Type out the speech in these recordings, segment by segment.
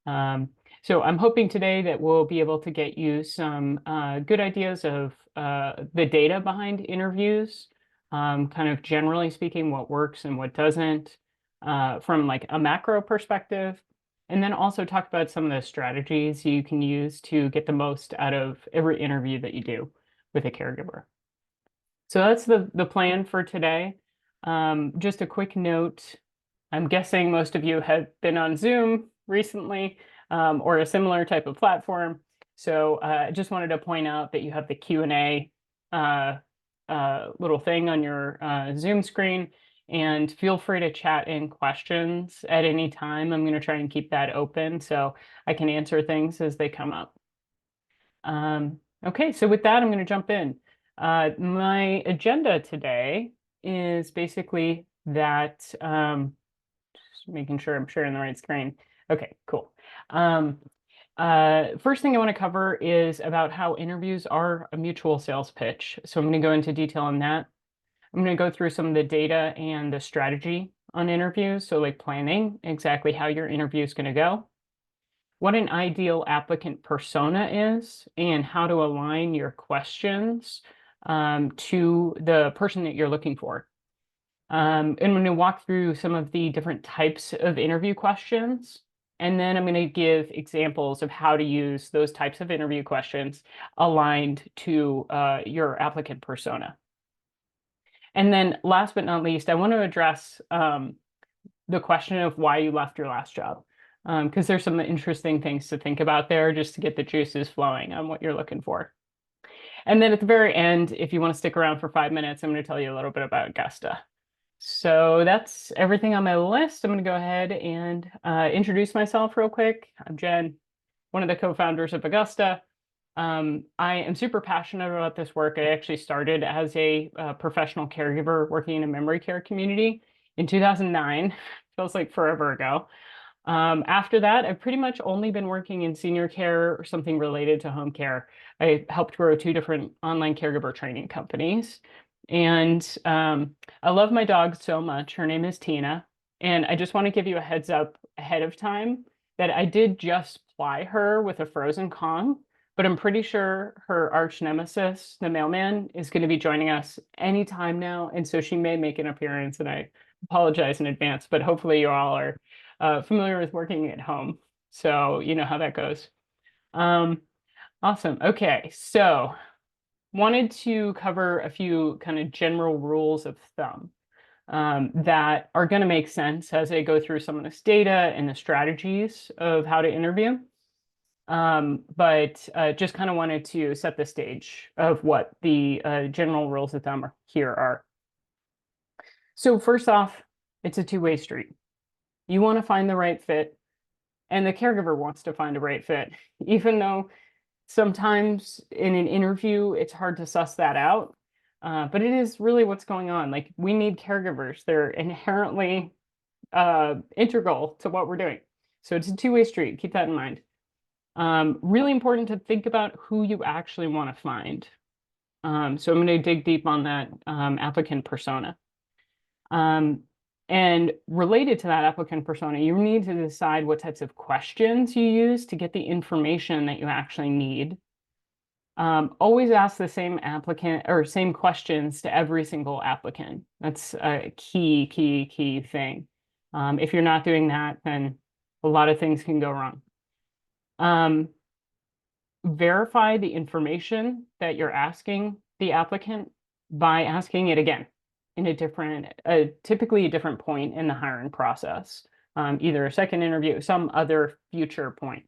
Um, so I'm hoping today that we'll be able to get you some good ideas of the data behind interviews, kind of generally speaking, what works and what doesn't, from like a macro perspective, and then also talk about some of the strategies you can use to get the most out of every interview that you do with a caregiver. So that's the plan for today. Just a quick note. I'm guessing most of you have been on Zoom recently, or a similar type of platform. So I just wanted to point out that you have the Q&A little thing on your Zoom screen, and feel free to chat in questions at any time. I'm going to try and keep that open so I can answer things as they come up. Okay, so with that, I'm going to jump in. My agenda today is basically that, just making sure I'm sharing the right screen. Okay, cool. First thing I want to cover is about how interviews are a mutual sales pitch. So I'm going to go into detail on that. I'm going to go through some of the data and the strategy on interviews. So like planning exactly how your interview is going to go, what an ideal applicant persona is, and how to align your questions to the person that you're looking for. And I'm going to walk through some of the different types of interview questions, and then I'm going to give examples of how to use those types of interview questions aligned to your applicant persona. And then last but not least, I want to address the question of why you left your last job, because there's some interesting things to think about there just to get the juices flowing on what you're looking for. And then at the very end, if you want to stick around for 5 minutes, I'm going to tell you a little bit about Augusta. So that's everything on my list. I'm going to go ahead and introduce myself real quick. I'm Jen, one of the co-founders of Augusta. I am super passionate about this work. I actually started as a professional caregiver working in a memory care community in 2009. Feels like forever ago. After that, I've pretty much only been working in senior care or something related to home care. I helped grow 2 different online caregiver training companies. And I love my dog so much. Her name is Tina. And I just want to give you a heads up ahead of time that I did just ply her with a frozen Kong, but I'm pretty sure her arch nemesis, the mailman, is going to be joining us anytime now. And so she may make an appearance, and I apologize in advance, but hopefully you all are familiar with working at home. So you know how that goes. Awesome. Okay, so wanted to cover a few kind of general rules of thumb that are going to make sense as I go through some of this data and the strategies of how to interview. But just kind of wanted to set the stage of what the general rules of thumb here are. So first off, it's a two-way street. You want to find the right fit, and the caregiver wants to find a right fit, even though sometimes in an interview, it's hard to suss that out. But it is really what's going on. Like, we need caregivers. They're inherently integral to what we're doing. So it's a two-way street. Keep that in mind. Really important to think about who you actually want to find. So I'm going to dig deep on that applicant persona. And related to that applicant persona, you need to decide what types of questions you use to get the information that you actually need. Always ask the same applicant or same questions to every single applicant. That's a key thing. If you're not doing that, then a lot of things can go wrong. Verify the information that you're asking the applicant by asking it again in a different, typically a different point in the hiring process, either a second interview, some other future point.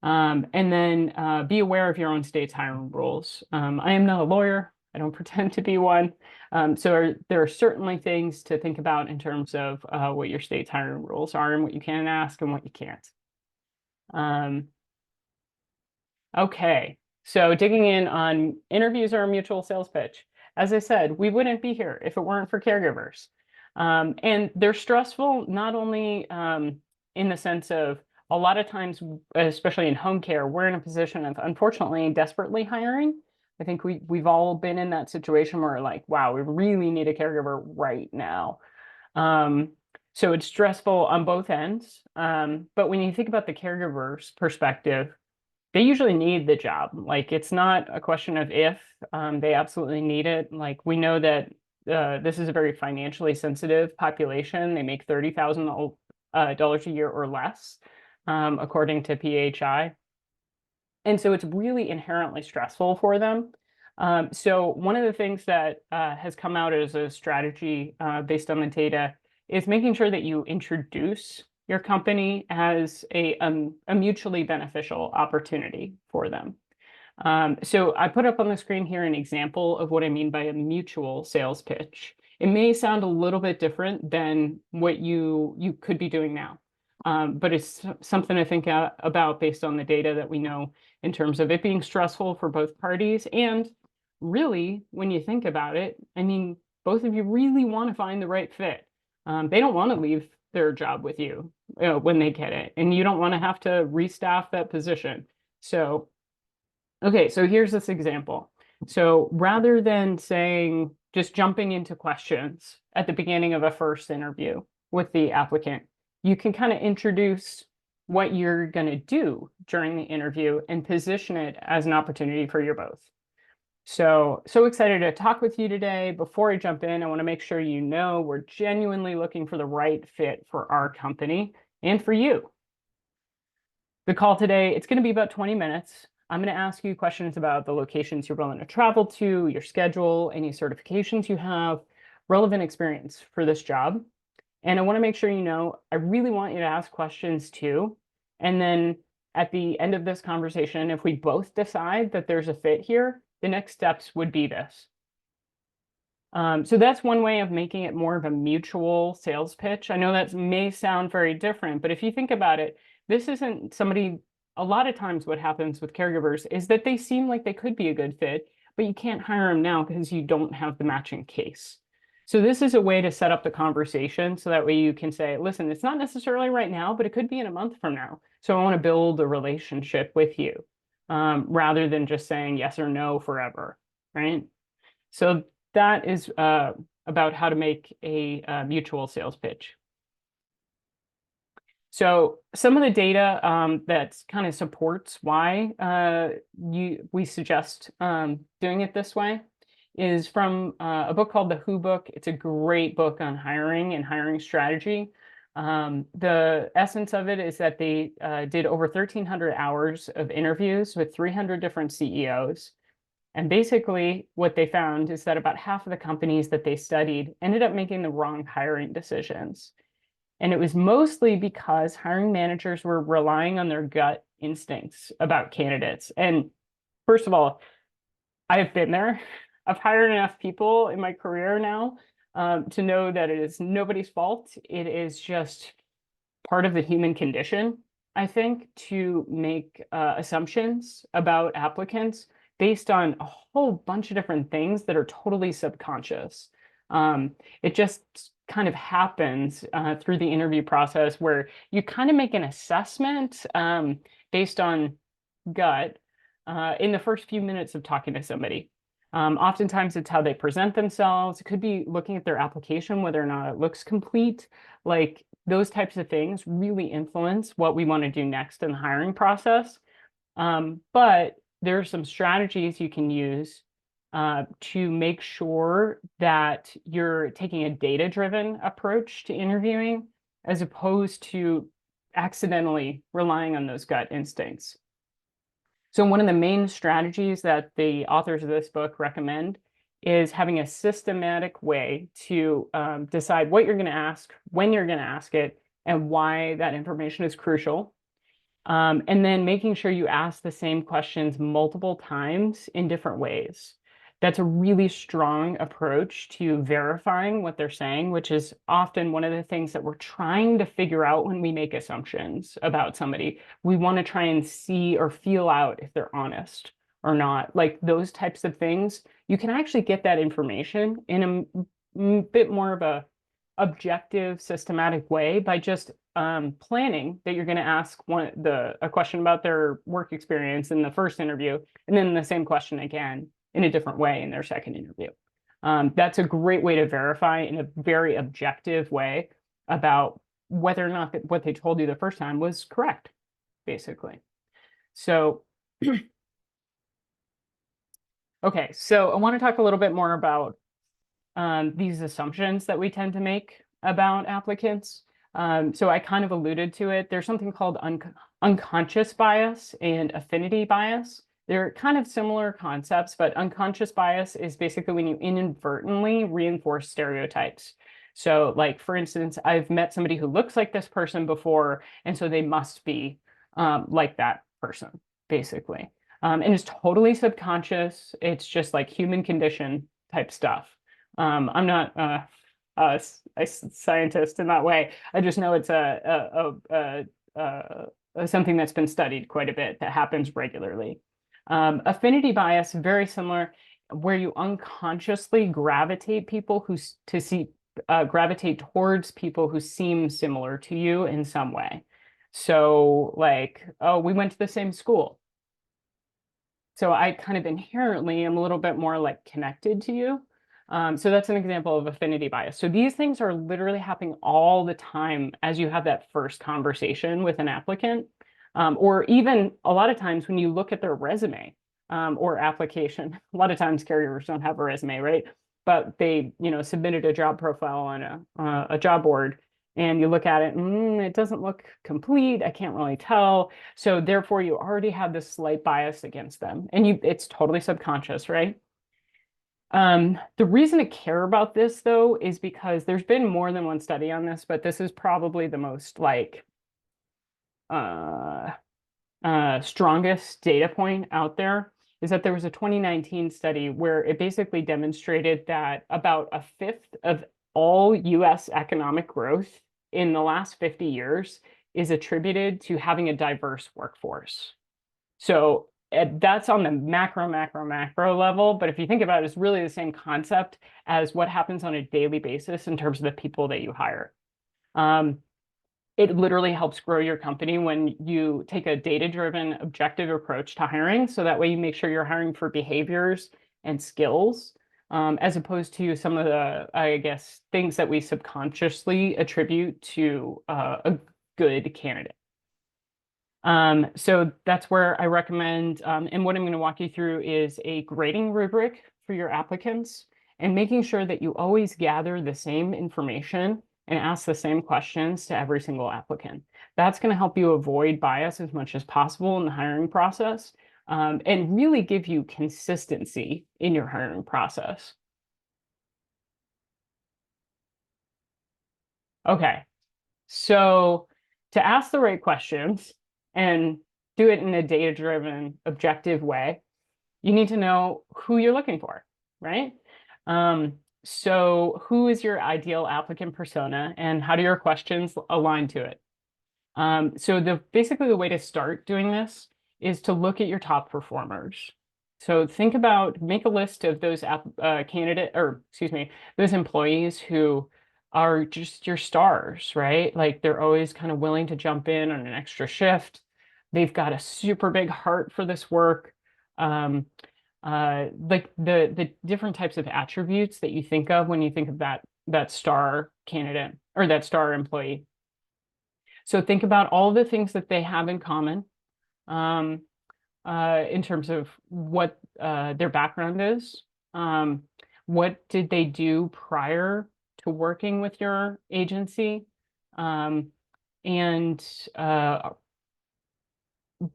And then be aware of your own state's hiring rules. I am not a lawyer. I don't pretend to be one. So there are certainly things to think about in terms of what your state's hiring rules are and what you can ask and what you can't. Okay, so digging in on interviews or a mutual sales pitch. As I said, we wouldn't be here if it weren't for caregivers. And they're stressful, not only in the sense of a lot of times, especially in home care, we're in a position of unfortunately desperately hiring. I think we've all been in that situation where we're like, wow, we really need a caregiver right now. So it's stressful on both ends. But when you think about the caregiver's perspective, they usually need the job. Like it's not a question of if, they absolutely need it. Like we know that this is a very financially sensitive population. They make $30,000 a year or less, according to PHI. And so it's really inherently stressful for them. So one of the things that has come out as a strategy based on the data is making sure that you introduce your company as a mutually beneficial opportunity for them. So I put up on the screen here an example of what I mean by a mutual sales pitch. It may sound a little bit different than what you could be doing now, but it's something to think about based on the data that we know in terms of it being stressful for both parties. And really, when you think about it, I mean, both of you really want to find the right fit. They don't want to leave their job with you, when they get it, and you don't want to have to restaff that position. So, okay, so here's this example. So rather than saying, just jumping into questions at the beginning of a first interview with the applicant, you can kind of introduce what you're going to do during the interview and position it as an opportunity for you both. So excited to talk with you today. Before I jump in, I want to make sure you know we're genuinely looking for the right fit for our company and for you. The call today, it's going to be about 20 minutes. I'm going to ask you questions about the locations you're willing to travel to, your schedule, any certifications you have, relevant experience for this job. And I want to make sure you know, I really want you to ask questions too. And then at the end of this conversation, if we both decide that there's a fit here, the next steps would be this. So that's one way of making it more of a mutual sales pitch. I know that may sound very different, but if you think about it, this isn't somebody, a lot of times what happens with caregivers is that they seem like they could be a good fit, but you can't hire them now because you don't have the matching case. So this is a way to set up the conversation so that way you can say, listen, it's not necessarily right now, but it could be in a month from now. So I want to build a relationship with you, rather than just saying yes or no forever, right? So that is about how to make a mutual sales pitch. So some of the data that kind of supports why we suggest doing it this way is from a book called The Who Book. It's a great book on hiring and hiring strategy. The essence of it is that they did over 1,300 hours of interviews with 300 different CEOs. And basically what they found is that about half of the companies that they studied ended up making the wrong hiring decisions. And it was mostly because hiring managers were relying on their gut instincts about candidates. And first of all, I have been there. I've hired enough people in my career now to know that it is nobody's fault. It is just part of the human condition, I think, to make assumptions about applicants based on a whole bunch of different things that are totally subconscious. It just kind of happens through the interview process where you kind of make an assessment based on gut in the first few minutes of talking to somebody. Oftentimes it's how they present themselves. It could be looking at their application, whether or not it looks complete. Like those types of things really influence what we want to do next in the hiring process. But there are some strategies you can use to make sure that you're taking a data-driven approach to interviewing as opposed to accidentally relying on those gut instincts. So one of the main strategies that the authors of this book recommend is having a systematic way to decide what you're going to ask, when you're going to ask it, and why that information is crucial. And then making sure you ask the same questions multiple times in different ways. That's a really strong approach to verifying what they're saying, which is often one of the things that we're trying to figure out when we make assumptions about somebody. We want to try and see or feel out if they're honest or not. Like those types of things, you can actually get that information in a bit more of a objective, systematic way by just planning that you're going to ask a question about their work experience in the first interview, and then the same question again in a different way in their second interview. That's a great way to verify in a very objective way about whether or not what they told you the first time was correct, basically. So, okay, so I want to talk a little bit more about these assumptions that we tend to make about applicants. So I kind of alluded to it. There's something called unconscious bias and affinity bias. They're kind of similar concepts, but unconscious bias is basically when you inadvertently reinforce stereotypes. So like, for instance, I've met somebody who looks like this person before, and so they must be like that person, basically. And it's totally subconscious. It's just like human condition type stuff. I'm not a scientist in that way. I just know it's something that's been studied quite a bit that happens regularly. Affinity bias, very similar, where you unconsciously gravitate gravitate towards people who seem similar to you in some way. So like, oh, we went to the same school. So I kind of inherently am a little bit more like connected to you. So that's an example of affinity bias. So these things are literally happening all the time as you have that first conversation with an applicant, or even a lot of times when you look at their resume or application. A lot of times caregivers don't have a resume, right? But they, submitted a job profile on a job board, and you look at it, it doesn't look complete. I can't really tell. So therefore, you already have this slight bias against them, and it's totally subconscious, right? The reason to care about this, though, is because there's been more than one study on this, but this is probably the most like strongest data point out there, is that there was a 2019 study where it basically demonstrated that about a fifth of all US economic growth in the last 50 years is attributed to having a diverse workforce. So that's on the macro level. But if you think about it, it's really the same concept as what happens on a daily basis in terms of the people that you hire. It literally helps grow your company when you take a data-driven, objective approach to hiring. So that way you make sure you're hiring for behaviors and skills, as opposed to some of the, I guess, things that we subconsciously attribute to a good candidate. So that's where I recommend, and what I'm going to walk you through is a grading rubric for your applicants, and making sure that you always gather the same information and ask the same questions to every single applicant. That's going to help you avoid bias as much as possible in the hiring process, and really give you consistency in your hiring process. Okay, so to ask the right questions and do it in a data-driven, objective way, you need to know who you're looking for, right? So who is your ideal applicant persona, and how do your questions align to it? So basically the way to start doing this is to look at your top performers. So make a list of those those employees who are just your stars, right? Like they're always kind of willing to jump in on an extra shift. They've got a super big heart for this work. Like the different types of attributes that you think of when you think of that star candidate or that star employee. So think about all the things that they have in common, in terms of what their background is. What did they do prior to working with your agency? And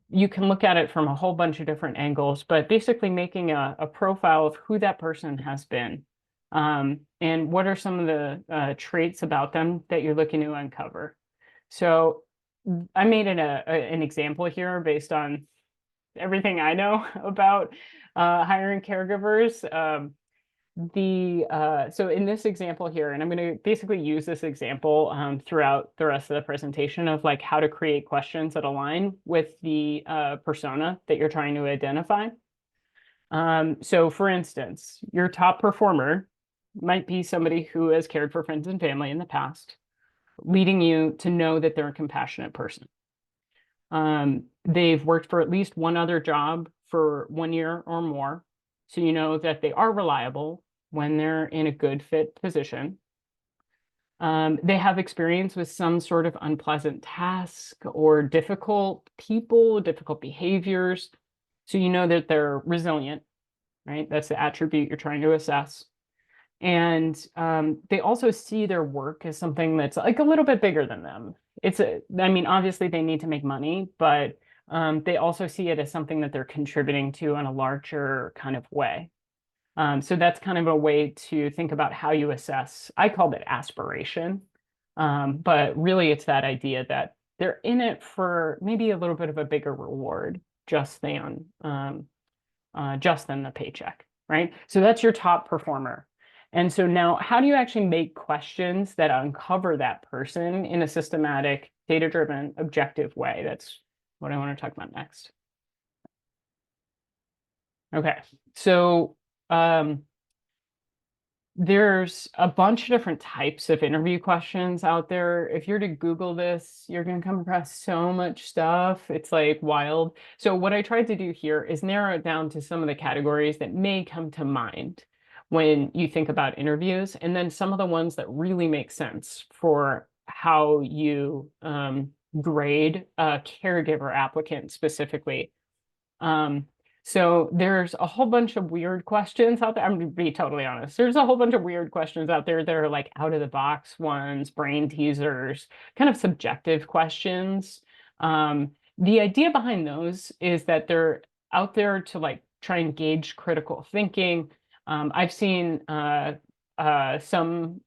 you can look at it from a whole bunch of different angles, but basically making a profile of who that person has been, and what are some of the traits about them that you're looking to uncover. So I made an example here based on everything I know about hiring caregivers. So in this example here, and I'm going to basically use this example throughout the rest of the presentation of like how to create questions that align with the persona that you're trying to identify. So for instance, your top performer might be somebody who has cared for friends and family in the past, leading you to know that they're a compassionate person. They've worked for at least one other job for 1 year or more, so you know that they are reliable when they're in a good fit position. They have experience with some sort of unpleasant task or difficult people, difficult behaviors. So you know that they're resilient, right? That's the attribute you're trying to assess. And they also see their work as something that's like a little bit bigger than them. I mean, obviously they need to make money, but they also see it as something that they're contributing to in a larger kind of way. So that's kind of a way to think about how you assess. I called it aspiration, but really it's that idea that they're in it for maybe a little bit of a bigger reward just than the paycheck, right? So that's your top performer. And so now, how do you actually make questions that uncover that person in a systematic, data-driven, objective way? That's what I want to talk about next. Okay, so there's a bunch of different types of interview questions out there. If you're to Google this, you're going to come across so much stuff. It's like wild. So what I tried to do here is narrow it down to some of the categories that may come to mind when you think about interviews, and then some of the ones that really make sense for how you grade a caregiver applicant specifically. So there's a whole bunch of weird questions out there. I'm going to be totally honest. There's a whole bunch of weird questions out there that are like out of the box ones, brain teasers, kind of subjective questions. The idea behind those is that they're out there to like try and gauge critical thinking. I've seen some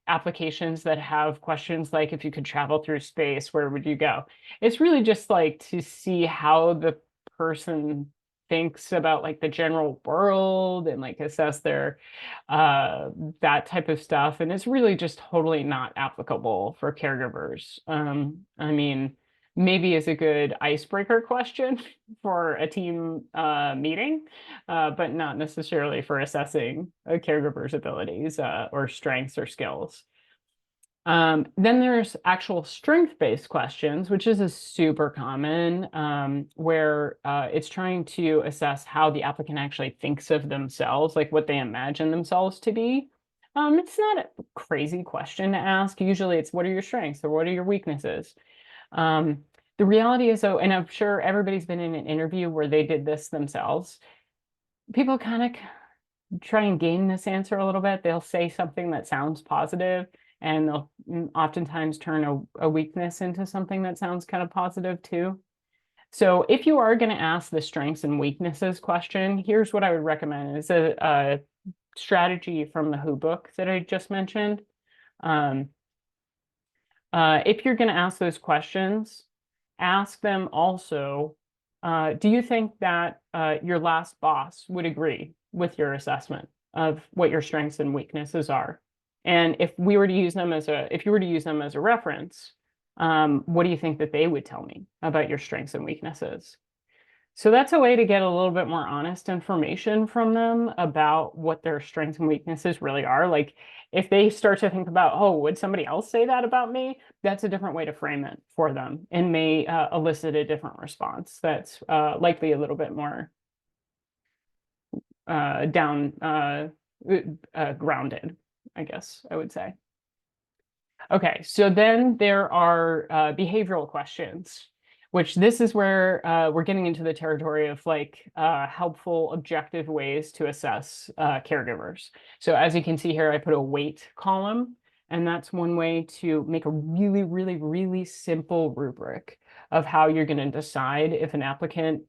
applications that have questions like, if you could travel through space, where would you go? It's really just like to see how the person thinks about like the general world and like assess their that type of stuff, and it's really just totally not applicable for caregivers. I mean, maybe is a good icebreaker question for a team meeting, but not necessarily for assessing a caregiver's abilities or strengths or skills. Then there's actual strength-based questions, which is a super common, where it's trying to assess how the applicant actually thinks of themselves, like what they imagine themselves to be. It's not a crazy question to ask. Usually it's, what are your strengths or what are your weaknesses? The reality is, though, and I'm sure everybody's been in an interview where they did this themselves, people kind of try and game this answer a little bit. They'll say something that sounds positive, and they'll oftentimes turn a weakness into something that sounds kind of positive too. So if you are going to ask the strengths and weaknesses question, here's what I would recommend is a strategy from the WHO book that I just mentioned. If you're going to ask those questions, ask them also, do you think that your last boss would agree with your assessment of what your strengths and weaknesses are? And if we were to use them as if you were to use them as a reference, what do you think that they would tell me about your strengths and weaknesses? So that's a way to get a little bit more honest information from them about what their strengths and weaknesses really are. Like if they start to think about, oh, would somebody else say that about me? That's a different way to frame it for them and may elicit a different response that's likely a little bit more grounded, I guess I would say. Okay, so then there are behavioral questions, which this is where we're getting into the territory of like helpful, objective ways to assess caregivers. So as you can see here, I put a weight column, and that's one way to make a really, really, really simple rubric of how you're going to decide if an applicant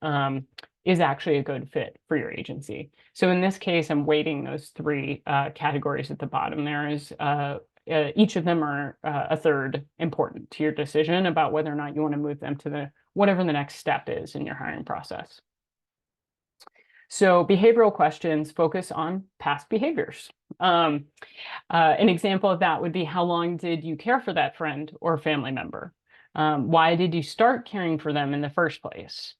is actually a good fit for your agency. So in this case, I'm weighting those three categories at the bottom there is each of them are a third important to your decision about whether or not you want to move them to whatever the next step is in your hiring process. So behavioral questions focus on past behaviors. An example of that would be, how long did you care for that friend or family member? Why did you start caring for them in the first place?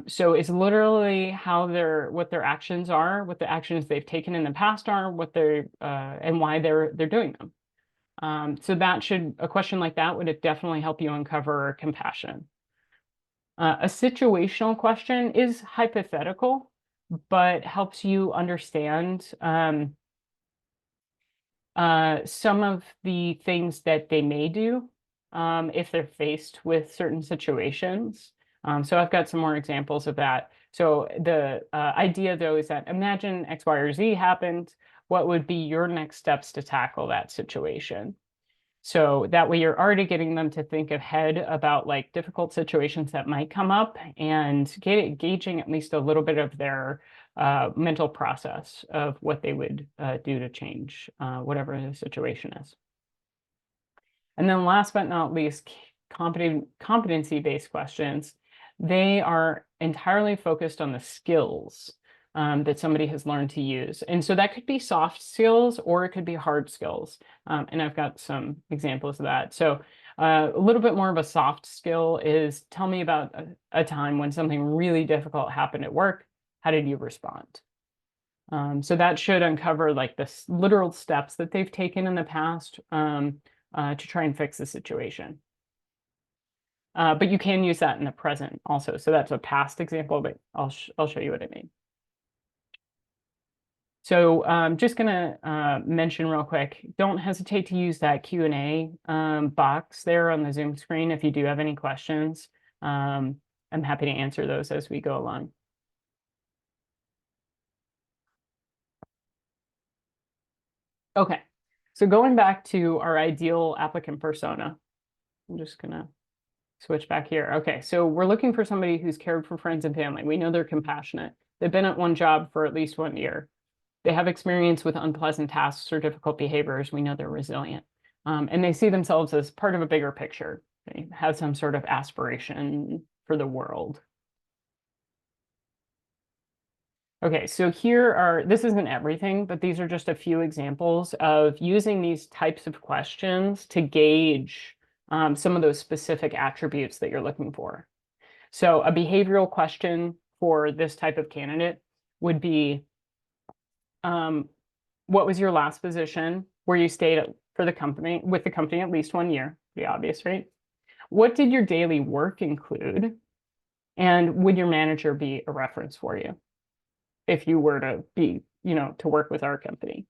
So it's literally what their actions are, what the actions they've taken in the past are, and why they're doing them. So a question like that would definitely help you uncover compassion. A situational question is hypothetical, but helps you understand some of the things that they may do if they're faced with certain situations. So I've got some more examples of that. So the idea, though, is that imagine X, Y, or Z happened. What would be your next steps to tackle that situation? So that way you're already getting them to think ahead about like difficult situations that might come up and gauging at least a little bit of their mental process of what they would do to change whatever the situation is. And then last but not least, competency-based questions. They are entirely focused on the skills that somebody has learned to use. And so that could be soft skills or it could be hard skills. And I've got some examples of that. So a little bit more of a soft skill is tell me about a time when something really difficult happened at work. How did you respond? So that should uncover like the literal steps that they've taken in the past to try and fix the situation. But you can use that in the present also. So that's a past example, but I'll show you what I mean. So I'm just going to mention real quick, don't hesitate to use that Q&A box there on the Zoom screen if you do have any questions. I'm happy to answer those as we go along. Okay, so going back to our ideal applicant persona, I'm just going to switch back here. Okay, so we're looking for somebody who's cared for friends and family. We know they're compassionate. They've been at one job for at least 1 year. They have experience with unpleasant tasks or difficult behaviors. We know they're resilient. And they see themselves as part of a bigger picture. They have some sort of aspiration for the world. Okay, so this isn't everything, but these are just a few examples of using these types of questions to gauge some of those specific attributes that you're looking for. So a behavioral question for this type of candidate would be, what was your last position where you stayed with the company at least 1 year? Pretty obvious, right? What did your daily work include? And would your manager be a reference for you if you were to be, to work with our company?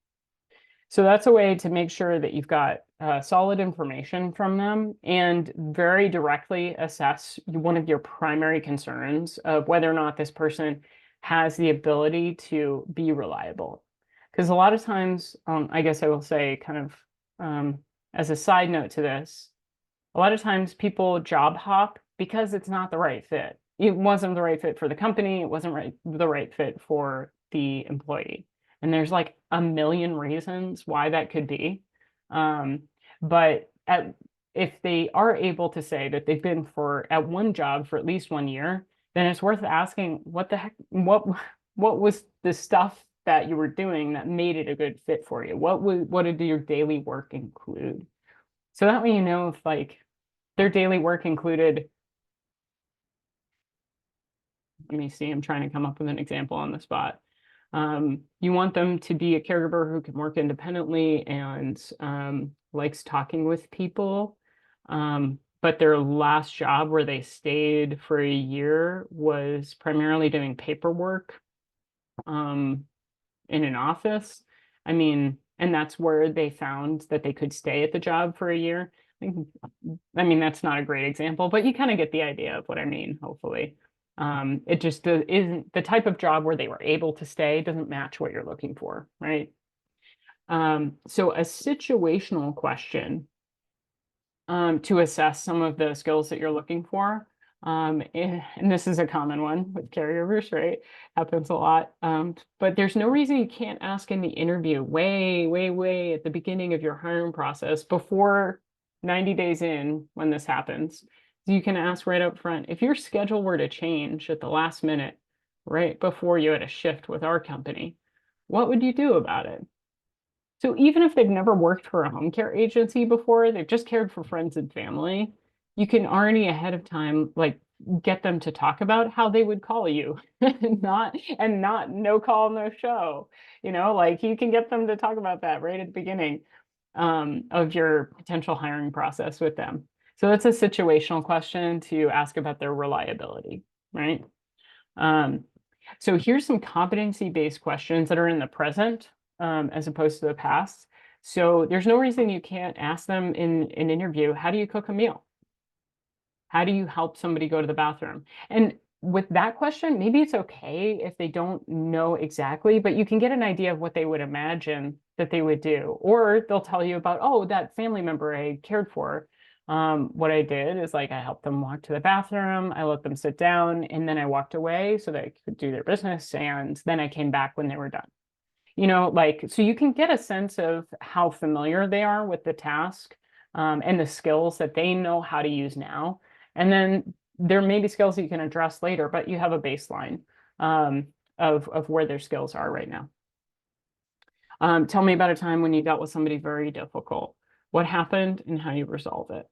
So that's a way to make sure that you've got solid information from them and very directly assess one of your primary concerns of whether or not this person has the ability to be reliable. Because a lot of times, I guess I will say kind of as a side note to this, a lot of times people job hop because it's not the right fit. It wasn't the right fit for the company. It wasn't the right fit for the employee. And there's like a million reasons why that could be. But if they are able to say that they've been at one job for at least 1 year, then it's worth asking what the heck, what was the stuff that you were doing that made it a good fit for you? What did your daily work include? So that way you know if like their daily work included, let me see, I'm trying to come up with an example on the spot. You want them to be a caregiver who can work independently and likes talking with people. But their last job where they stayed for a year was primarily doing paperwork in an office. I mean, and that's where they found that they could stay at the job for a year. I mean, that's not a great example, but you kind of get the idea of what I mean, hopefully. It just isn't the type of job where they were able to stay doesn't match what you're looking for, right? So a situational question to assess some of the skills that you're looking for. And this is a common one with caregivers, right? Happens a lot. But there's no reason you can't ask in the interview way at the beginning of your hiring process before 90 days in when this happens. You can ask right up front, if your schedule were to change at the last minute, right before you had a shift with our company, what would you do about it? So even if they've never worked for a home care agency before, they've just cared for friends and family, you can already ahead of time, like get them to talk about how they would call you and not no call, no show, like you can get them to talk about that right at the beginning of your potential hiring process with them. So that's a situational question to ask about their reliability, right? So here's some competency-based questions that are in the present as opposed to the past. So there's no reason you can't ask them in an interview, how do you cook a meal? How do you help somebody go to the bathroom? And with that question, maybe it's okay if they don't know exactly, but you can get an idea of what they would imagine that they would do. Or they'll tell you about, oh, that family member I cared for. What I did is like I helped them walk to the bathroom, I let them sit down, and then I walked away so they could do their business. And then I came back when they were done. Like, so you can get a sense of how familiar they are with the task, and the skills that they know how to use now. And then there may be skills that you can address later, but you have a baseline of where their skills are right now. Tell me about a time when you dealt with somebody very difficult. What happened and how you resolve it?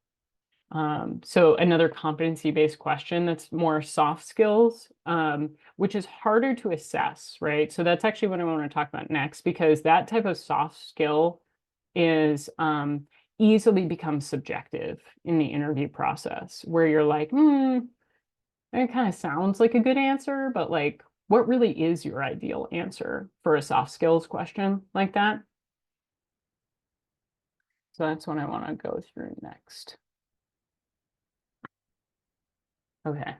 So another competency-based question that's more soft skills, which is harder to assess, right? So that's actually what I want to talk about next, because that type of soft skill is easily becomes subjective in the interview process, where you're like, it kind of sounds like a good answer, but like, what really is your ideal answer for a soft skills question like that? So that's what I want to go through next. Okay.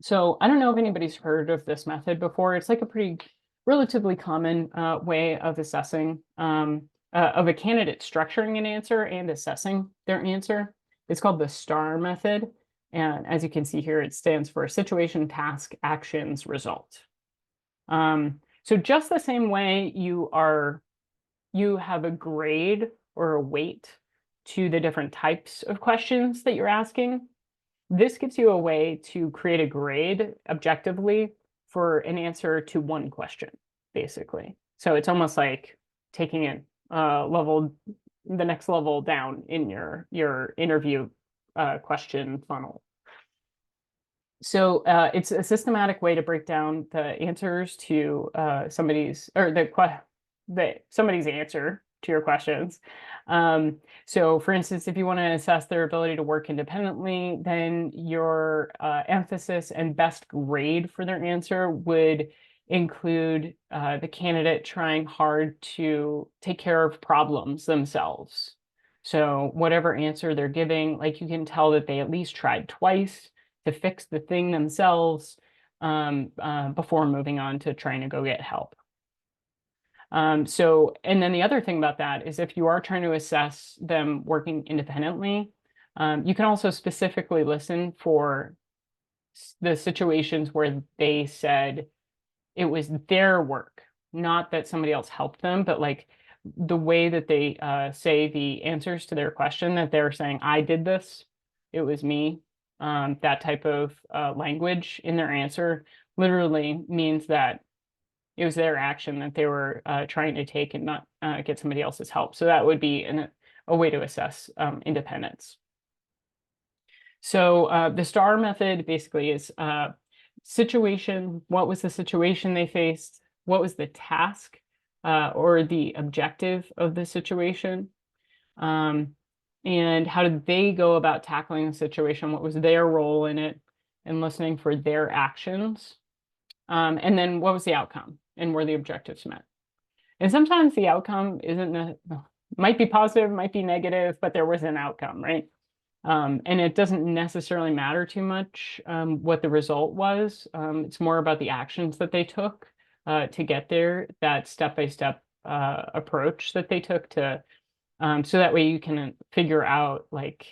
So I don't know if anybody's heard of this method before. It's like a pretty relatively common way of assessing of a candidate structuring an answer and assessing their answer. It's called the STAR method. And as you can see here, it stands for situation, task, actions, result. So just the same way you have a grade or a weight to the different types of questions that you're asking. This gives you a way to create a grade objectively for an answer to one question, basically. So it's almost like taking it the next level down in your interview question funnel. So it's a systematic way to break down the answers to somebody's answer to your questions. So for instance, if you want to assess their ability to work independently, then your emphasis and best grade for their answer would include the candidate trying hard to take care of problems themselves. So whatever answer they're giving, like you can tell that they at least tried twice to fix the thing themselves before moving on to trying to go get help. And then the other thing about that is if you are trying to assess them working independently, you can also specifically listen for the situations where they said it was their work, not that somebody else helped them, but like the way that they say the answers to their question, that they're saying, I did this, it was me. That type of language in their answer literally means that it was their action that they were trying to take and not get somebody else's help. So that would be a way to assess independence. So the STAR method basically is situation, what was the situation they faced? What was the task or the objective of the situation? And how did they go about tackling the situation? What was their role in it? And listening for their actions. And then what was the outcome? And were the objectives met? And sometimes the outcome might be positive, might be negative, but there was an outcome, right? And it doesn't necessarily matter too much what the result was. It's more about the actions that they took to get there, that step-by-step approach that they took to, so that way you can figure out, like,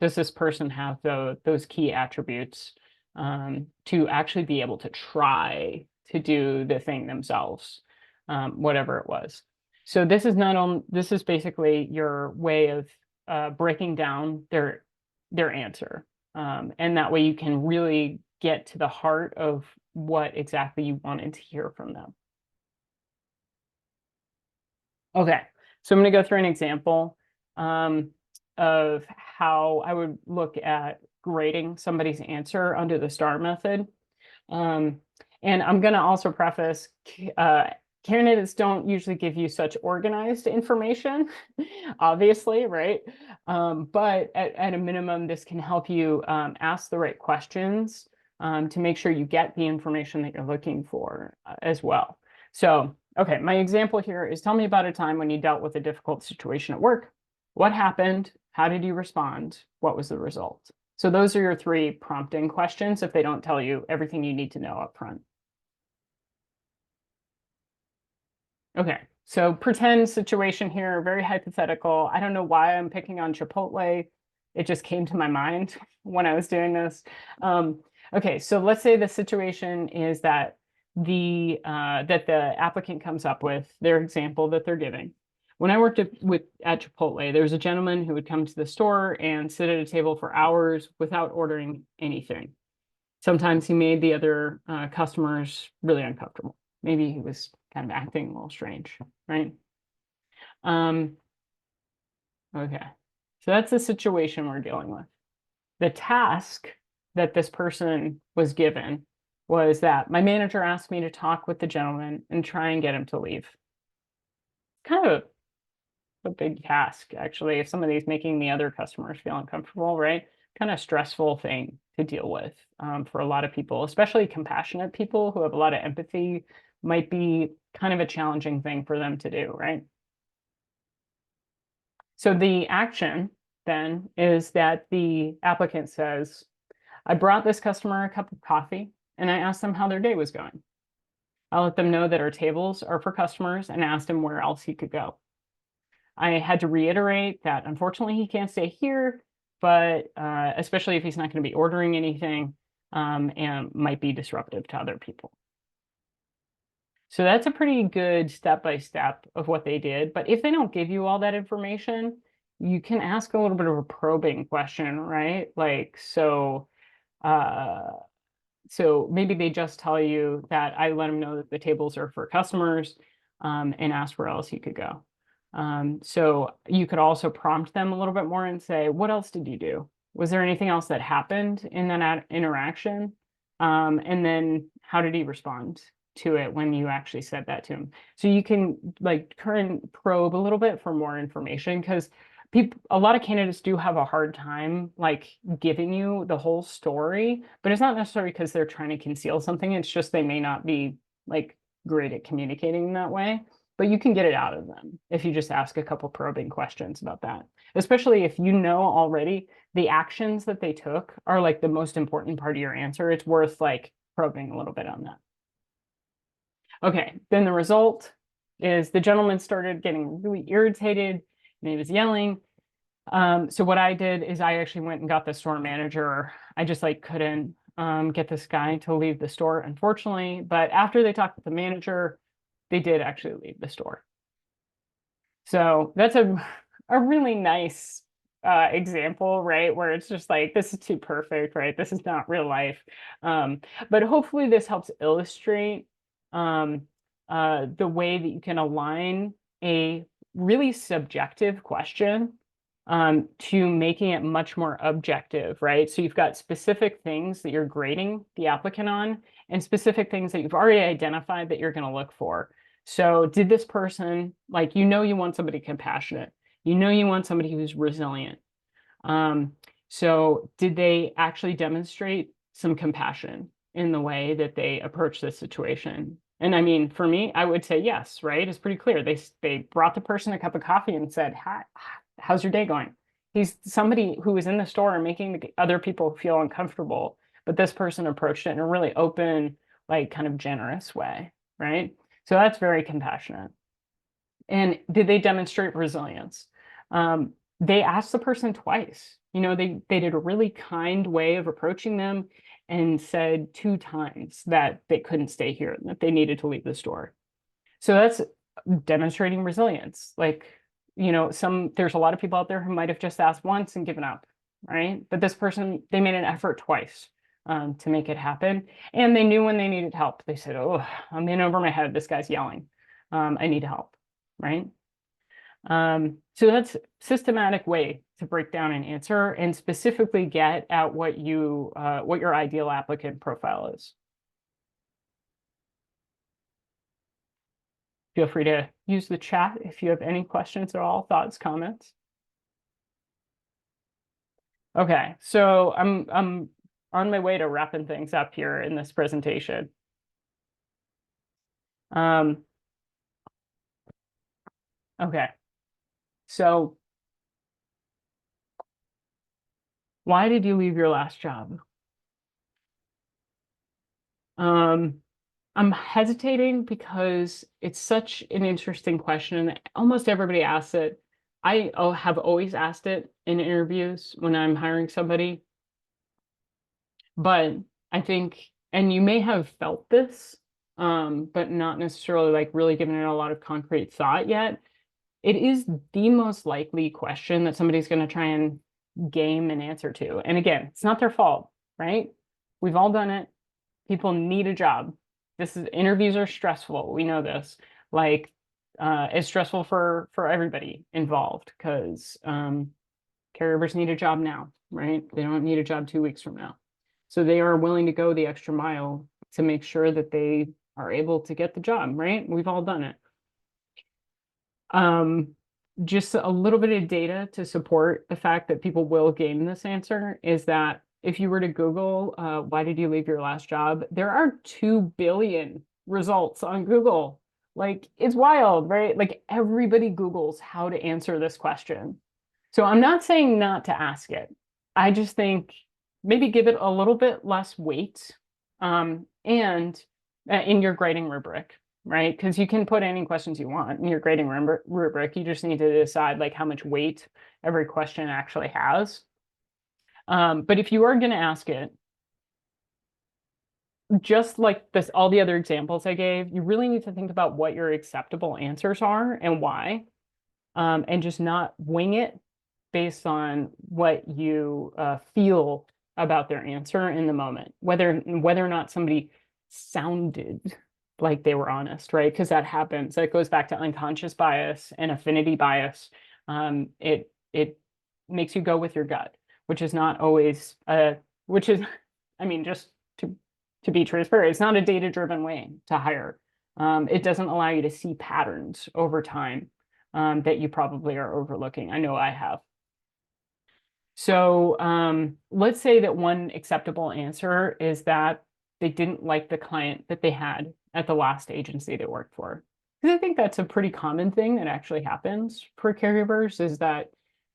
does this person have those key attributes to actually be able to try to do the thing themselves, whatever it was. So this is basically your way of breaking down their answer. And that way you can really get to the heart of what exactly you wanted to hear from them. Okay, so I'm going to go through an example of how I would look at grading somebody's answer under the STAR method. And I'm going to also preface, candidates don't usually give you such organized information, obviously, right? But at a minimum, this can help you ask the right questions to make sure you get the information that you're looking for as well. So, Okay, my example here is tell me about a time when you dealt with a difficult situation at work. What happened? How did you respond? What was the result? So those are your three prompting questions if they don't tell you everything you need to know up front. Okay, so pretend situation here, very hypothetical. I don't know why I'm picking on Chipotle. It just came to my mind when I was doing this. Okay, so let's say the situation is that the applicant comes up with their example that they're giving. When I worked at Chipotle, there was a gentleman who would come to the store and sit at a table for hours without ordering anything. Sometimes he made the other customers really uncomfortable. Maybe he was kind of acting a little strange, right? Um, okay, so that's the situation we're dealing with. The task that this person was given was that my manager asked me to talk with the gentleman and try and get him to leave. Kind of a big task, actually, if somebody's making the other customers feel uncomfortable, right? Kind of stressful thing to deal with for a lot of people, especially compassionate people who have a lot of empathy, might be kind of a challenging thing for them to do, right? So the action then is that the applicant says, I brought this customer a cup of coffee and I asked them how their day was going. I let them know that our tables are for customers and asked him where else he could go. I had to reiterate that unfortunately he can't stay here, but especially if he's not going to be ordering anything and might be disruptive to other people. So that's a pretty good step-by-step of what they did. But if they don't give you all that information, you can ask a little bit of a probing question, right? Like, uh, so maybe they just tell you that I let them know that the tables are for customers and ask where else you could go. So you could also prompt them a little bit more and say, what else did you do? Was there anything else that happened in that interaction? And then how did he respond to it when you actually said that to him? So you can like current probe a little bit for more information because a lot of candidates do have a hard time like giving you the whole story, but it's not necessarily because they're trying to conceal something. It's just they may not be like great at communicating in that way, but you can get it out of them if you just ask a couple probing questions about that, especially if you know already the actions that they took are like the most important part of your answer. It's worth like probing a little bit on that. Okay, then the result is the gentleman started getting really irritated and he was yelling. So what I did is I actually went and got the store manager. I just like couldn't get this guy to leave the store, unfortunately. But after they talked with the manager, they did actually leave the store. So that's a really nice example, right? Where it's just like, this is too perfect, right? This is not real life. But hopefully this helps illustrate the way that you can align a really subjective question to making it much more objective, right? So you've got specific things that you're grading the applicant on and specific things that you've already identified that you're going to look for. So did this person, like, you want somebody compassionate, you want somebody who's resilient. So did they actually demonstrate some compassion in the way that they approach this situation? And I mean, for me, I would say yes, right? It's pretty clear. They brought the person a cup of coffee and said, how's your day going? He's somebody who was in the store and making the other people feel uncomfortable, but this person approached it in a really open, like kind of generous way, right? So that's very compassionate. And did they demonstrate resilience? They asked the person twice. They did a really kind way of approaching them and said 2 times that they couldn't stay here, that they needed to leave the store. So that's demonstrating resilience. Like, there's a lot of people out there who might have just asked once and given up, right? But this person, they made an effort twice to make it happen. And they knew when they needed help. They said, oh, I'm in over my head. This guy's yelling. I need help, right? So that's a systematic way to break down an answer and specifically get at what your ideal applicant profile is. Feel free to use the chat if you have any questions at all, thoughts, comments. Okay, so I'm on my way to wrapping things up here in this presentation. Okay. So why did you leave your last job? Um, I'm hesitating because it's such an interesting question. Almost everybody asks it. I have always asked it in interviews when I'm hiring somebody, but I think, and you may have felt this, but not necessarily like really given it a lot of concrete thought yet. It is the most likely question that somebody's going to try and game an answer to. And again, it's not their fault, right? We've all done it. People need a job. Interviews are stressful. We know this. Like it's stressful for everybody involved because caregivers need a job now, right? They don't need a job 2 weeks from now. So they are willing to go the extra mile to make sure that they are able to get the job, right? We've all done it. Um, just a little bit of data to support the fact that people will game this answer is that if you were to Google, why did you leave your last job? There are 2 billion results on Google. Like, it's wild, right? Like, everybody Googles how to answer this question. So I'm not saying not to ask it. I just think maybe give it a little bit less weight and in your grading rubric, right? Because you can put any questions you want in your grading rubric. You just need to decide like how much weight every question actually has. But if you are going to ask it, just like this, all the other examples I gave, you really need to think about what your acceptable answers are and why, and just not wing it based on what you feel about their answer in the moment, whether or not somebody sounded like they were honest, right? Because that happens. That goes back to unconscious bias and affinity bias. It makes you go with your gut, which is not always which is, I mean, just to be transparent, it's not a data-driven way to hire. It doesn't allow you to see patterns over time that you probably are overlooking. I know I have. So let's say that one acceptable answer is that they didn't like the client that they had at the last agency they worked for. Because I think that's a pretty common thing that actually happens for caregivers is that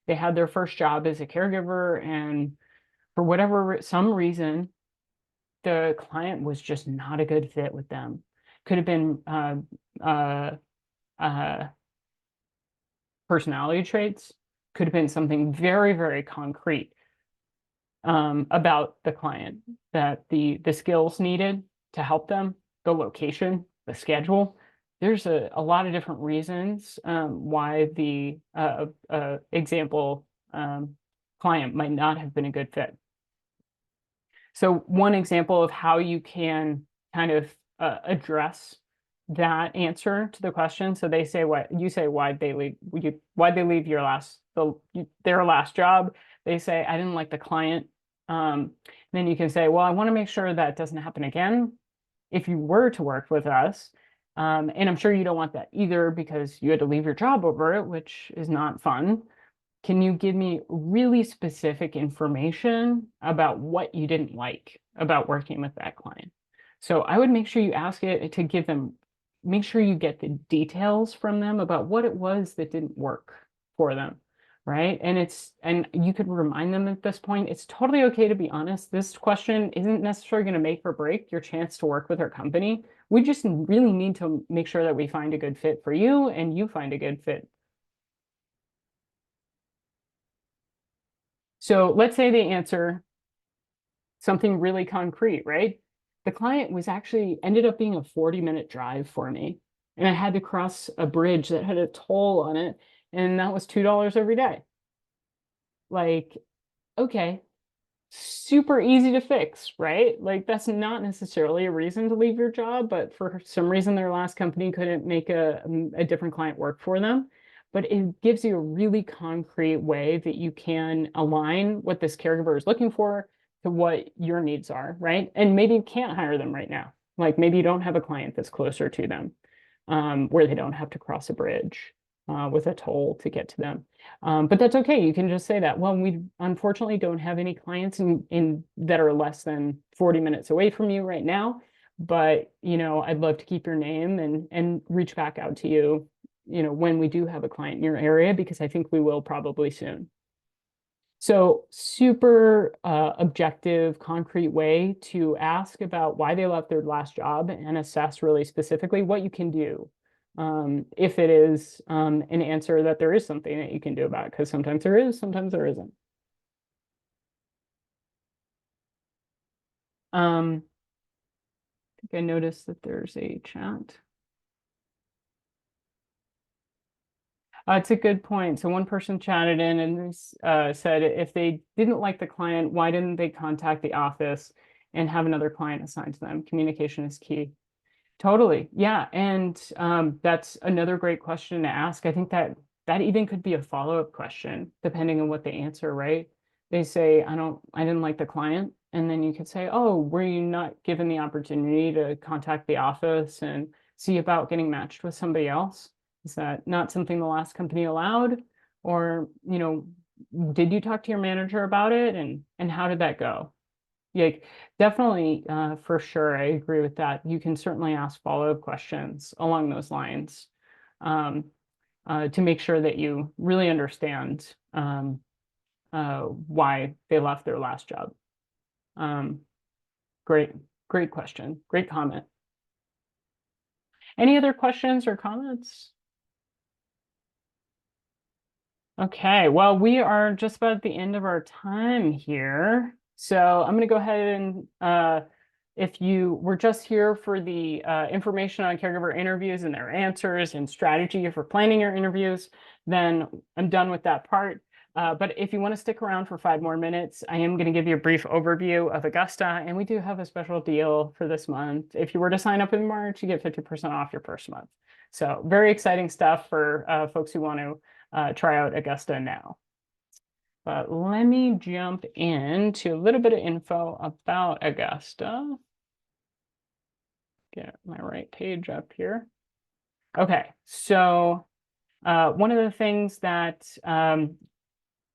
they had their first job as a caregiver and for whatever some reason, the client was just not a good fit with them. Could have been uh, personality traits, could have been something very, very concrete about the client, that the skills needed to help them, the location, the schedule. There's a lot of different reasons why the example client might not have been a good fit. So one example of how you can kind of address that answer to the question. So they say what you say, why'd they leave their last job? They say, I didn't like the client. Then you can say, well, I want to make sure that doesn't happen again if you were to work with us. And I'm sure you don't want that either because you had to leave your job over it, which is not fun. Can you give me really specific information about what you didn't like about working with that client? So I would make sure you ask it to give them, make sure you get the details from them about what it was that didn't work for them, right? And you could remind them at this point, it's totally okay to be honest. This question isn't necessarily going to make or break your chance to work with our company. We just really need to make sure that we find a good fit for you and you find a good fit. So let's say they answer something really concrete, right? The client was actually ended up being a 40-minute drive for me. And I had to cross a bridge that had a toll on it. And that was $2 every day. Like, okay, super easy to fix, right? Like that's not necessarily a reason to leave your job, but for some reason their last company couldn't make a different client work for them. But it gives you a really concrete way that you can align what this caregiver is looking for to what your needs are, right? And maybe you can't hire them right now. Like maybe you don't have a client that's closer to them, where they don't have to cross a bridge with a toll to get to them. But that's okay. You can just say that. Well, we unfortunately don't have any clients in that are less than 40 minutes away from you right now. But, you know, I'd love to keep your name and reach back out to you when we do have a client in your area, because I think we will probably soon. So super objective, concrete way to ask about why they left their last job and assess really specifically what you can do. If it is an answer that there is something that you can do about it, because sometimes there is, sometimes there isn't. I think I noticed that there's a chat. It's a good point. So one person chatted in and said if they didn't like the client, why didn't they contact the office and have another client assigned to them? Communication is key. Totally. Yeah. And that's another great question to ask. I think that even could be a follow-up question, depending on what they answer, right? They say, I didn't like the client. And then you could say, oh, were you not given the opportunity to contact the office and see about getting matched with somebody else? Is that not something the last company allowed? Or, did you talk to your manager about it? And how did that go? Yeah, definitely, for sure. I agree with that. You can certainly ask follow-up questions along those lines um, to make sure that you really understand why they left their last job. Great, great question. Great comment. Any other questions or comments? Okay, well, we are just about at the end of our time here. So I'm going to go ahead and if you were just here for the information on caregiver interviews and their answers and strategy for planning your interviews, then I'm done with that part. But if you want to stick around for 5 more minutes, I am going to give you a brief overview of Augusta, and we do have a special deal for this month. If you were to sign up in March, you get 50% off your first month. So very exciting stuff for folks who want to try out Augusta now. But let me jump into a little bit of info about Augusta. Get my right page up here. Okay, so one of the things that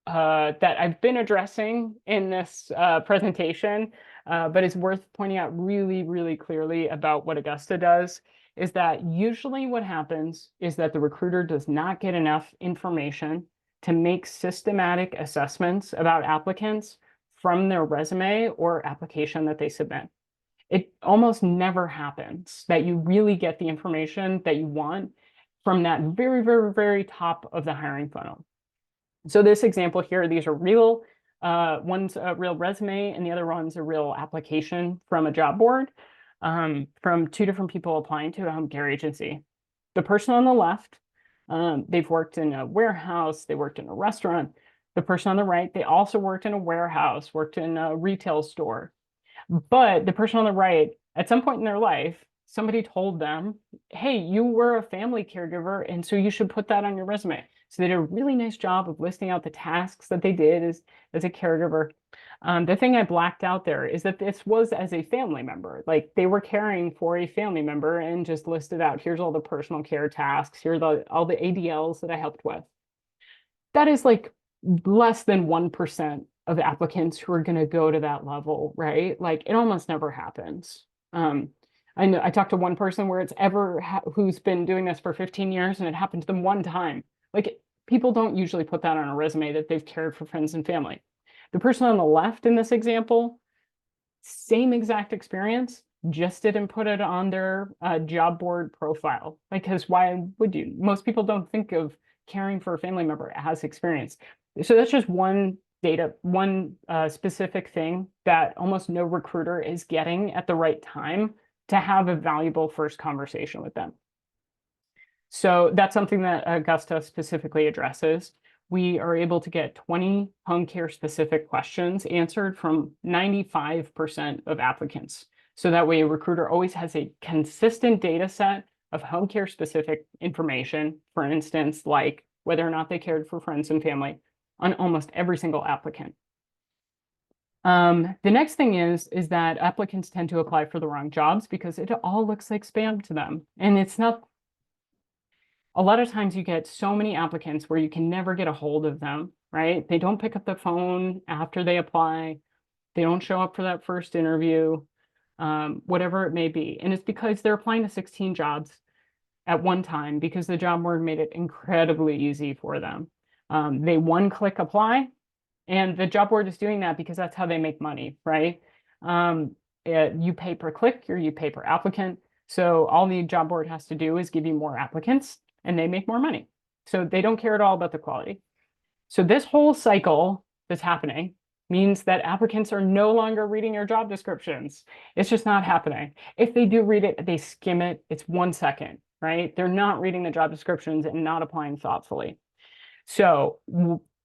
that I've been addressing in this presentation, but is worth pointing out really, really clearly about what Augusta does, is that usually what happens is that the recruiter does not get enough information to make systematic assessments about applicants from their resume or application that they submit. It almost never happens that you really get the information that you want from that very, very, very top of the hiring funnel. So this example here, these are real, one's a real resume and the other one's a real application from a job board from 2 different people applying to a home care agency. The person on the left, they've worked in a warehouse, they worked in a restaurant. The person on the right, they also worked in a warehouse, worked in a retail store. But the person on the right, at some point in their life, somebody told them, hey, you were a family caregiver, and so you should put that on your resume. So they did a really nice job of listing out the tasks that they did as a caregiver. The thing I blacked out there is that this was as a family member. Like they were caring for a family member and just listed out, here's all the personal care tasks, here's all the ADLs that I helped with. That is like less than 1% of applicants who are going to go to that level, right? Like it almost never happens. I know I talked to one person where it's who's been doing this for 15 years and it happened to them one time. Like people don't usually put that on a resume that they've cared for friends and family. The person on the left in this example, same exact experience, just didn't put it on their job board profile. Because why would you? Most people don't think of caring for a family member as experience. So that's just one specific thing that almost no recruiter is getting at the right time to have a valuable first conversation with them. So that's something that Augusta specifically addresses. We are able to get 20 home care specific questions answered from 95% of applicants. So that way a recruiter always has a consistent data set of home care specific information, for instance, like whether or not they cared for friends and family on almost every single applicant. The next thing is that applicants tend to apply for the wrong jobs because it all looks like spam to them. And it's not, a lot of times you get so many applicants where you can never get a hold of them, right? They don't pick up the phone after they apply. They don't show up for that first interview, whatever it may be. And it's because they're applying to 16 jobs at one time because the job board made it incredibly easy for them. They one-click apply, and the job board is doing that because that's how they make money, right? You pay per click or you pay per applicant. So all the job board has to do is give you more applicants and they make more money. So they don't care at all about the quality. So this whole cycle that's happening means that applicants are no longer reading your job descriptions. It's just not happening. If they do read it, they skim it. It's 1 second, right? They're not reading the job descriptions and not applying thoughtfully. So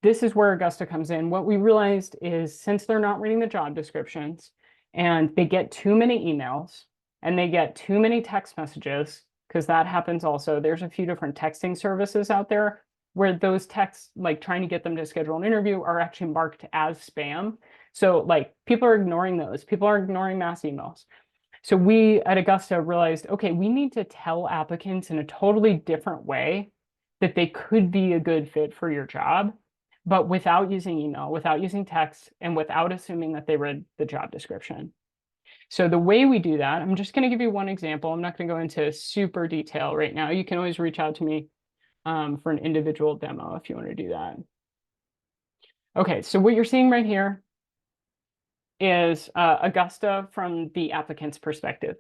this is where Augusta comes in. What we realized is since they're not reading the job descriptions and they get too many emails and they get too many text messages, because that happens also, there's a few different texting services out there where those texts, like trying to get them to schedule an interview, are actually marked as spam. So like people are ignoring those. People are ignoring mass emails. So we at Augusta realized, okay, we need to tell applicants in a totally different way that they could be a good fit for your job, but without using email, without using text, and without assuming that they read the job description. So the way we do that, I'm just going to give you one example. I'm not going to go into super detail right now. You can always reach out to me for an individual demo if you want to do that. Okay, so what you're seeing right here is Augusta from the applicant's perspective.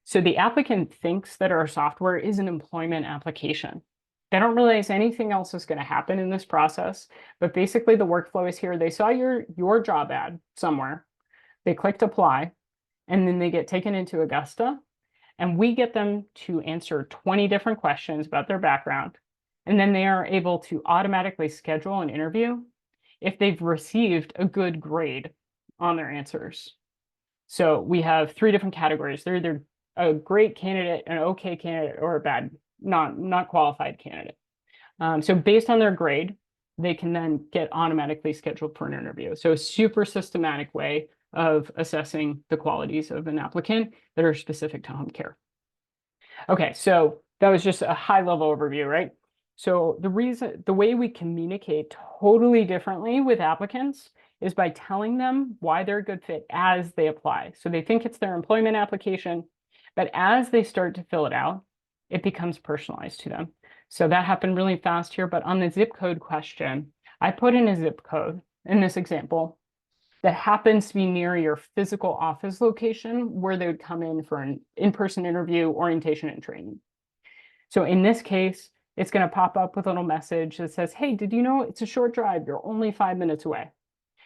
So the applicant thinks that our software is an employment application. They don't realize anything else is going to happen in this process, but basically the workflow is here. They saw your job ad somewhere, they clicked apply, and then they get taken into Augusta, and we get them to answer 20 different questions about their background. And then they are able to automatically schedule an interview if they've received a good grade on their answers. So we have 3 different categories. They're either a great candidate, an okay candidate, or a bad, not qualified candidate. So based on their grade, they can then get automatically scheduled for an interview. So a super systematic way of assessing the qualities of an applicant that are specific to home care. Okay, so that was just a high-level overview, right? So the way we communicate totally differently with applicants is by telling them why they're a good fit as they apply. So they think it's their employment application, but as they start to fill it out, it becomes personalized to them. So that happened really fast here, but on the zip code question, I put in a zip code in this example that happens to be near your physical office location where they would come in for an in-person interview, orientation, and training. So in this case, it's going to pop up with a little message that says, hey, did you know it's a short drive? You're only 5 minutes away.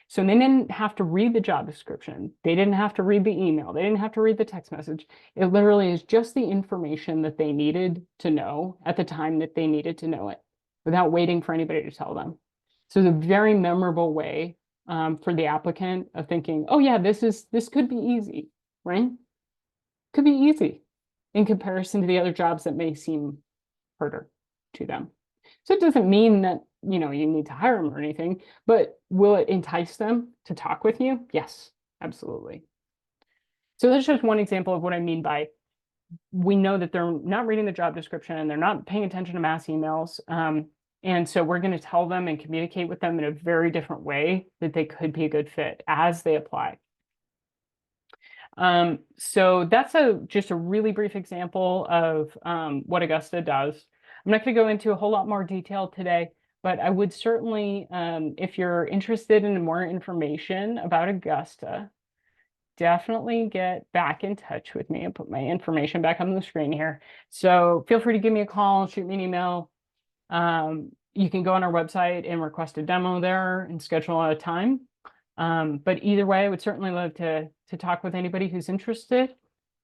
So they didn't have to read the job description. They didn't have to read the email. They didn't have to read the text message. It literally is just the information that they needed to know at the time that they needed to know it without waiting for anybody to tell them. So it's a very memorable way for the applicant of thinking, oh yeah, this could be easy, right? Could be easy in comparison to the other jobs that may seem harder to them. So it doesn't mean that, you need to hire them or anything, but will it entice them to talk with you? Yes, absolutely. So that's just one example of what I mean by we know that they're not reading the job description and they're not paying attention to mass emails. And so we're going to tell them and communicate with them in a very different way that they could be a good fit as they apply. So that's just a really brief example of what Augusta does. I'm not going to go into a whole lot more detail today, but I would certainly, if you're interested in more information about Augusta, definitely get back in touch with me and put my information back on the screen here. So feel free to give me a call, shoot me an email. You can go on our website and request a demo there and schedule a time. But either way, I would certainly love to talk with anybody who's interested.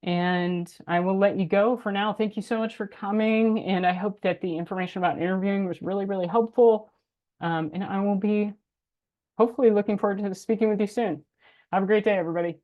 And I will let you go for now. Thank you so much for coming. And I hope that the information about interviewing was really, really helpful. And I will be hopefully looking forward to speaking with you soon. Have a great day, everybody.